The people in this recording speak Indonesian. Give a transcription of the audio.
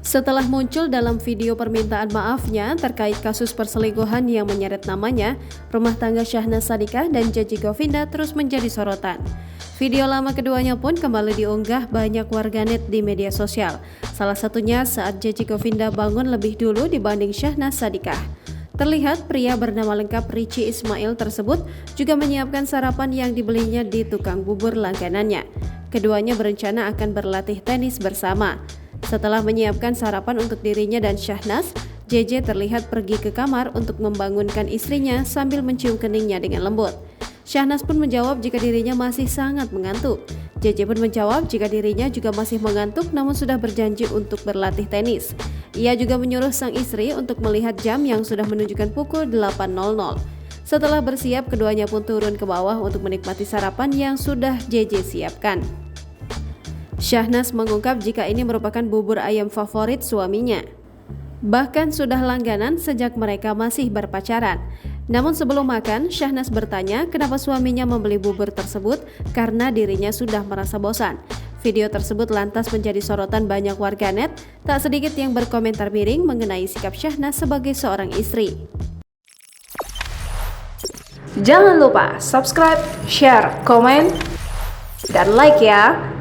Setelah muncul dalam video permintaan maafnya terkait kasus perselingkuhan yang menyeret namanya, rumah tangga Syahnaz Sadiqah dan Jeje Govinda terus menjadi sorotan. Video lama keduanya pun kembali diunggah banyak warganet di media sosial. Salah satunya saat Jeje Govinda bangun lebih dulu dibanding Syahnaz Sadiqah. Terlihat pria bernama lengkap Richie Ismail tersebut juga menyiapkan sarapan yang dibelinya di tukang bubur langganannya. Keduanya berencana akan berlatih tenis bersama. Setelah menyiapkan sarapan untuk dirinya dan Syahnaz, Jeje terlihat pergi ke kamar untuk membangunkan istrinya sambil mencium keningnya dengan lembut. Syahnaz pun menjawab jika dirinya masih sangat mengantuk. Jeje pun menjawab jika dirinya juga masih mengantuk namun sudah berjanji untuk berlatih tenis. Ia juga menyuruh sang istri untuk melihat jam yang sudah menunjukkan pukul 8.00. Setelah bersiap, keduanya pun turun ke bawah untuk menikmati sarapan yang sudah Jeje siapkan. Syahnaz mengungkap jika ini merupakan bubur ayam favorit suaminya. Bahkan sudah langganan sejak mereka masih berpacaran. Namun sebelum makan, Syahnaz bertanya kenapa suaminya membeli bubur tersebut karena dirinya sudah merasa bosan. Video tersebut lantas menjadi sorotan banyak warganet, tak sedikit yang berkomentar miring mengenai sikap Syahnaz sebagai seorang istri. Jangan lupa subscribe, share, komen, dan like ya!